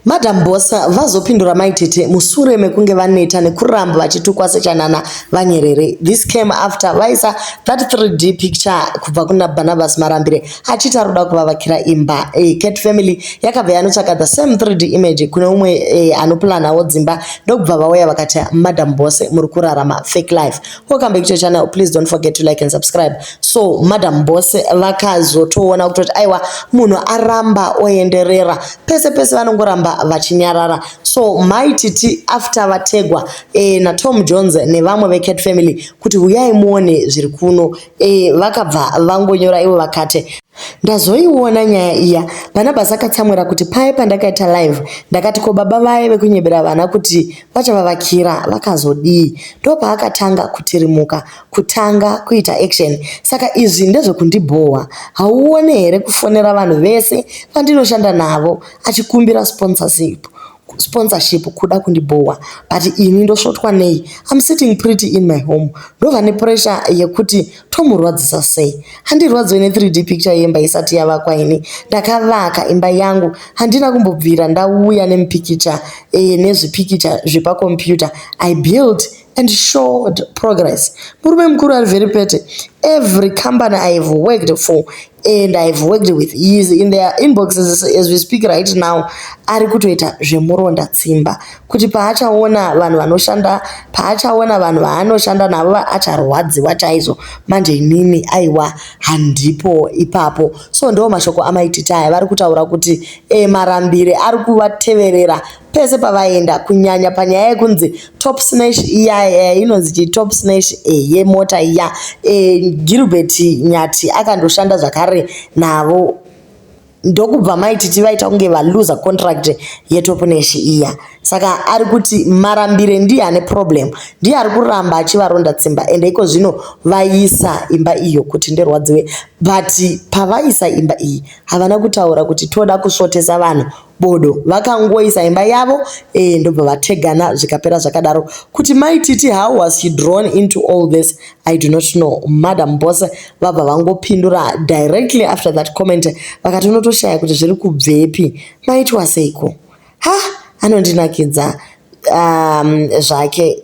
Madam Boss vazopindura maitete musure mekunge vaneta nekuramba vachitukwa sechanana Vanyerere. This came after vaisa that 3D picture kubva kuna Barnabas Marambire achita ruda kuvavakira imba. Cat family yakabva yanotsvaka the same 3D image kune umwe anoplanawo dzimba ndokubva vauya vakati Madam Boss muri kurarama fake life. Welcome back to your channel. Please don't forget to like and subscribe. So Madam Boss vakazotoona kutoti aiwa munhu aramba oenderera pese vanongoramba vachinyarara. So maititi after vategwa naTom Jones nevamwe veCat family kuti uyai muone zviri kuno vakabva vangonyora ivo vakati ndazoiona nyaya iya. Barnabas akatsamwira kuti pai pandakaita live ndakati ko baba vaye vekunyebera vana kuti vachavavakira vakazodii. Ndopaakatanga kutirimuka kutanga kuita action. Saka izvi ndezvekundibhowa. Hauone here kufonera vanhu vese vandinoshanda navo achikumbira sponsorship kuda kundibhowa, but ini ndosvotwa nei. I'm sitting pretty in my home. Ndova nepressure yekuti tomurwadzisa sei. Handirwadzwe ne3D picture yemba isati yavakwa ini. Ndakavaka imba yangu handina kumbobvira ndauya nemupikicha nezvipikicha zvepakompyuta. I built and showed progress. Murume mukuru ari very petty. Every company I have worked for and I've worked with is in their inboxes as we speak right now. Ari kutoita zvemuronda tsimba kuti paachaona vanhu vanoshanda, paachaona vanhu vaanoshanda navo acharwadziwa chaizvo. Manje inini aiwa handipo ipapo. So ndo mashoko amaititi aya vari kutaura kuti Marambire ari kuvateverera pese pavaenda, kunyanya panyaya yekunzi top snatch iya inonzi top snatch yemota iya. Gilbert Nyati akandoshanda zvakare navo ndokubva maititi vaita kunge valuza contract yetop snatch iya. Saka ari kuti Marambire ndiye ane problem, ndiye ari kuramba achivaronda tsimba ende iko zvino vaisa imba iyo kuti nderwadziwe. But pavaisa imba iyi havana kutaura kuti toda kusvotesa vanhu bodo, vakangoisa imba yavo ndobva vategana zvikapera zvakadaro. Kuti maititi how was he drawn into all this I do not know. Madam Boss vabva vangopindura directly after that comment vakati unotoshaya kuti zviri kubvepi, maitwa seiko. Anondinakidza zvake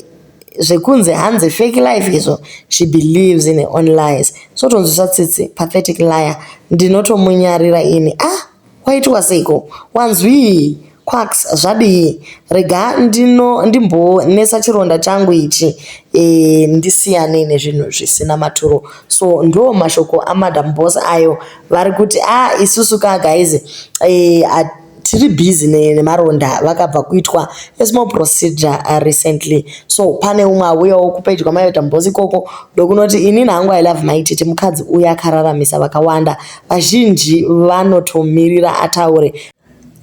zvekunze hanze fake life izvo. She believes in her own lies. Sotonzwisa tsitsi pathetic liar. Ndinotomunyarira ini waitwa seiko, wanzwi quacks zvadii. Rega ndimbonesa chironda changu ichi ndisiyane nezvinhu zvisina maturo. So ndo mashoko aMadam Boss ayo vari kuti isusu guys tiri busy nemaronda vakabva kuitwa a small procedure recently. So pane umwe auyawo kupage kwaMadam Boss ikoko ndokunoti inini hangu I love maititi mukadzi uya akararamisa vakawanda. Vazhinji vanotomirira ataure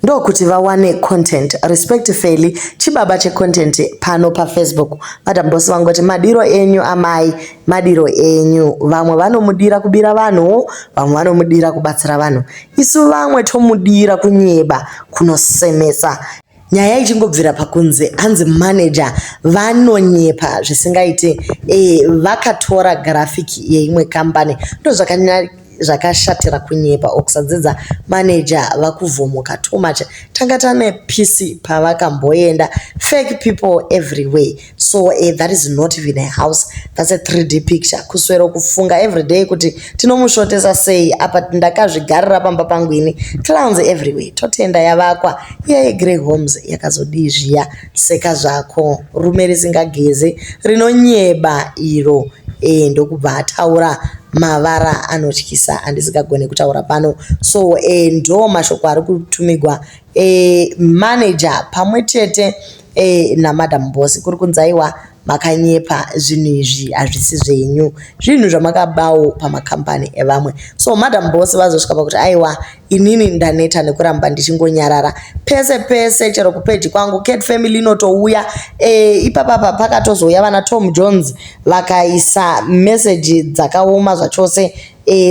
ndokuti vawane content. Respect fairly chibaba checontent pano paFacebook. Madam Boss vangoti madiro enyu amai, madiro enyu. Vamwe vanomudira kubira vanhu, vamwe vanomudira kubatsira vanhu. Isu vamwe tomudira kunyeba kunosemesa. Nyaya ichingobvira pakunze hanzi manager vanonyepa zvisingaite. Vakatora graphic yeimwe company ndo zvakashatira kunyepa okusadzidza manager vakuvhomoka too much. Tanga tane PC pavakamboenda, fake people everywhere. So that is not even a house, that's a 3D picture. Kuswera kufunga every day kuti tinomushotesa sei apa ndakazvigarira pamba pangu ini. Clowns everywhere. Totenda yavakwa iya Grey Homes yakazodii zviya seka zvako rume risingageze rinonyeba iro. Ndokubva ataura mavara anotyisa andisingagone kutaura pano. So ndo mashoko ari kutumigwa manager pamwe chete naMadam Boss kuri kunzaiwa makanyepa zvinhu izvi hazvisi zvenyu, zvinhu zvamakabawo pamakambani evamwe. So Madam Boss vazosvika pakuti aiwa inini ndaneta nekuramba ndichingonyarara pese chero kupeji kwangu Cat family inotouya ipapapa pakatozouya vana Tom Jones vakaisa message dzakaoma zvachose.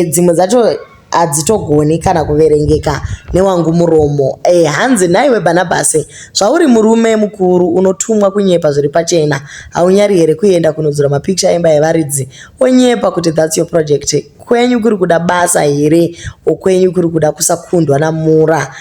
Dzimwe dzacho hadzitogoni kana kuverengeka newangu muromo. Hanzi naiwe Barnabas zvauri murume mukuru unotumwa kunyepa zviri pachena, haunyari here kuenda kunodzura mapicture emba yevaridzi onyepa kuti that's your project. Kwenyu kuri kuda basa here, okwenyu kuri kuda kusakundwa namura.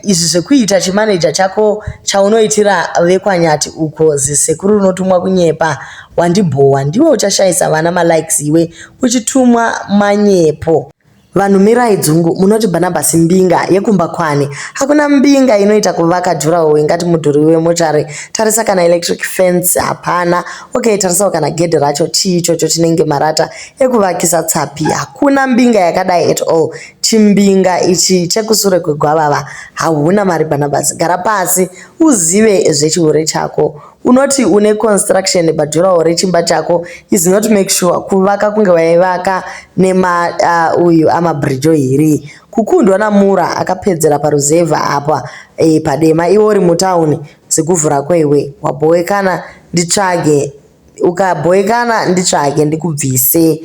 izvi zvekuita chimanager chako chaunoitira vekwanyati uko zisekuru unotumwa kunyepa wandibhowa ndiwe uchashayisa vana malikes iwe uchitumwa manyepo. Vanhu mirai dzungu munoti Barnabas mbinga yekumba kwani. Hakuna mbinga inoita kuvaka jurawo ingati mudhuri wemochari. Tarisa kana electric fence hapana. Okay, tarisa kana gedhe racho chiichocho chinenge marata ekuvakisa tsapi. Hakuna mbinga yakadai at all. Chimbinga ichi chekusure kwegwavava hauna mari Barnabas. Gara pasi uzive zvechihure chako. Unoti une construction bajurawo rechimba chako is not make sure kuvaka kunge waivaka nema uyu amabridge hiri kukundwa namura akapedzera paruzeva apa padema iwo uri mutauni sekuvhura kwewe wabhoekana nditsvage ukaboekana nditsvage ndikubvise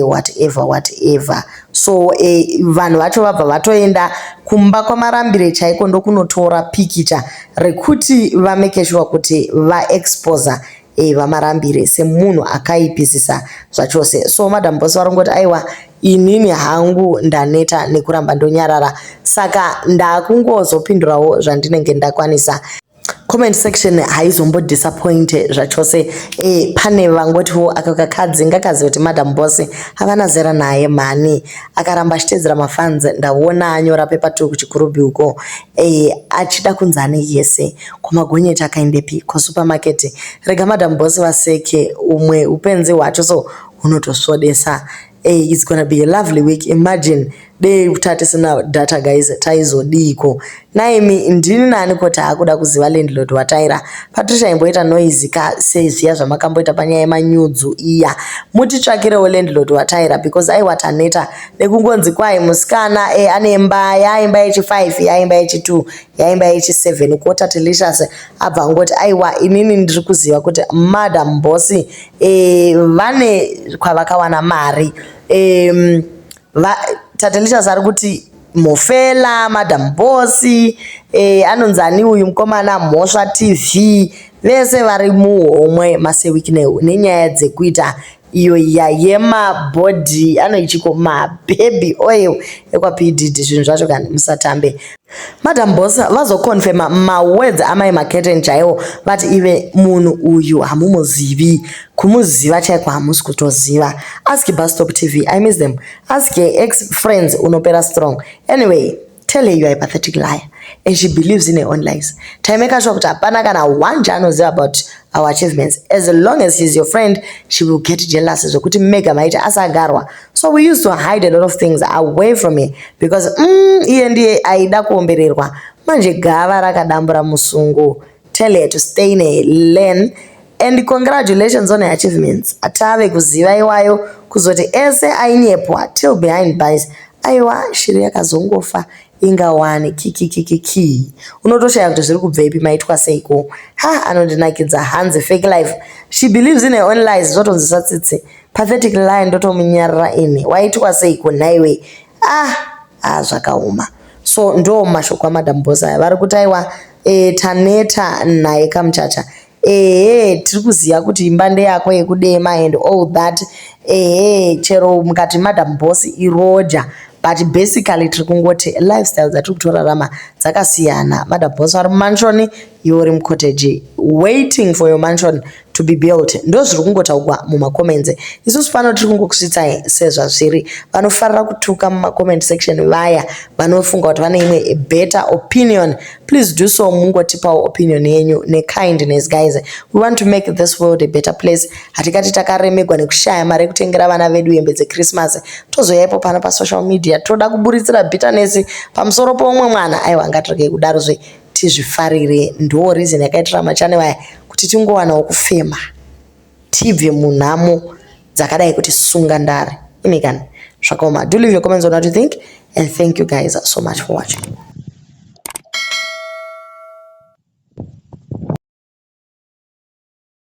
whatever so vanhu vacho vabva vatoenda kumba kwamarambire chaiko ndokunotora pikicha rekuti vameke sure kuti vaexposa vamarambire semunhu akaipisisa zvachose. So Madam Boss varongoti aiwa inini hangu ndaneta nekuramba ndonyarara saka ndakungozopindurawo zvandinenge ndakwanisa. Comment section haizombo disappoint zvachose pane vangotiwo akakakadzi ngakazi kuti Madam Boss havana zera naye mani akaramba achitedzera mafans ndaona anyora paper 2 kuchikurubi uko achida kunzani yese kumagonyeti akaendepi kusupermarket rega Madam Boss vaseke umwe upenzi hwacho so unotosvodesa. It's gonna be a lovely week. Imagine day utatisina data guys taizodiko naimi ndini nani kota akuda kuziva landlord wataira Patricia imboita noise ka seziya zvamakamboita panyaya yemanyudzu iya mutitsvakirewo landlord wataira because aiwataneta nekungonzi kwai musikana anemba yaimba yechi5 yaimba yechi2 yaimba yechi7 kota delicious abva ngoti aiwa inini ndiri kuziva kuti Madam Boss vane kwavakawana mari Tatelisha ari kuti Mofela Madam Boss anonzani uyu mukomana Mhosva TV vese vari muhomwe masewiki nenyaya dzekuita iyo yema body anoichiko baby oil ekwaPDD zvinhu zvacho kana musatambe. Madam Boss vazoconfirma mawords amai marketing chaiwo vati ive munhu uyu hamumuzivi kumuziva chaiko hamusi kutoziva. Ask Bus Stop TV, I miss them. Ask your ex-friends unopera strong. Anyway, tell her you are a pathetic liar and she believes in her own lies. Taimeka sure kuti hapana kana one anoziva about our achievements. As long as she's your friend, she will get jealous zvokuti mega maita asagarwa. So we used to hide a lot of things away from her because iye ndiye aida kuombererwa. Manje gava rakadambura musungu. Tell her to stay in her lane and congratulations on her achievements. Atave kuziva iwayo kuzoti ese ainyepwa till behind bars. Aiwa shiri yakazongofa ingawani kiki unotoshaya kuti zviri kubva ipi maitwa seiko anondinakidza hanzi fake life. She believes in her own lies zvotonzisa tsitsi pathetic lie ndotomunyarira ini waitwa seiko naiwe zvakauma. So ndo mashoko aMadam Boss aya vari kuti aiwa taneta naye kamuchacha tiri kuziva kuti imba ndeyako yekudema and all that chero mukati Madam Boss iroja but basically tiri kungoti lifestyle dzatiri kutorarama dzakasiyana. Madam Boss vari mumansion iwe uri mucottage waiting for your mansion to be built ndo zviri kungotaurwa mumacomments. Isusu pano tiri kungokusvitsai sezvazviri vanofarira kutuka mumacomment section vaya vanofunga kuti vane imwe better opinion. Please do so mungotipawo opinion yenyu nekindness guys. We want to make this world a better place. Hatikati takaremegwa nekushaya mari ekutengera vana vedu hembe dzeChristmas tozoyaipo pano pasocial media toda kuburitsira bitterness pamusoro pomwe mwana aiwa ngatirege kudarozve tizvifarire. Ndo reason yakaitira machane vaya kuti tingowanawo kufema tibve munhamo dzakadai kuti sunga ndare imikani zvakaoma. Do leave your comments on what you think and thank you guys so much for watching.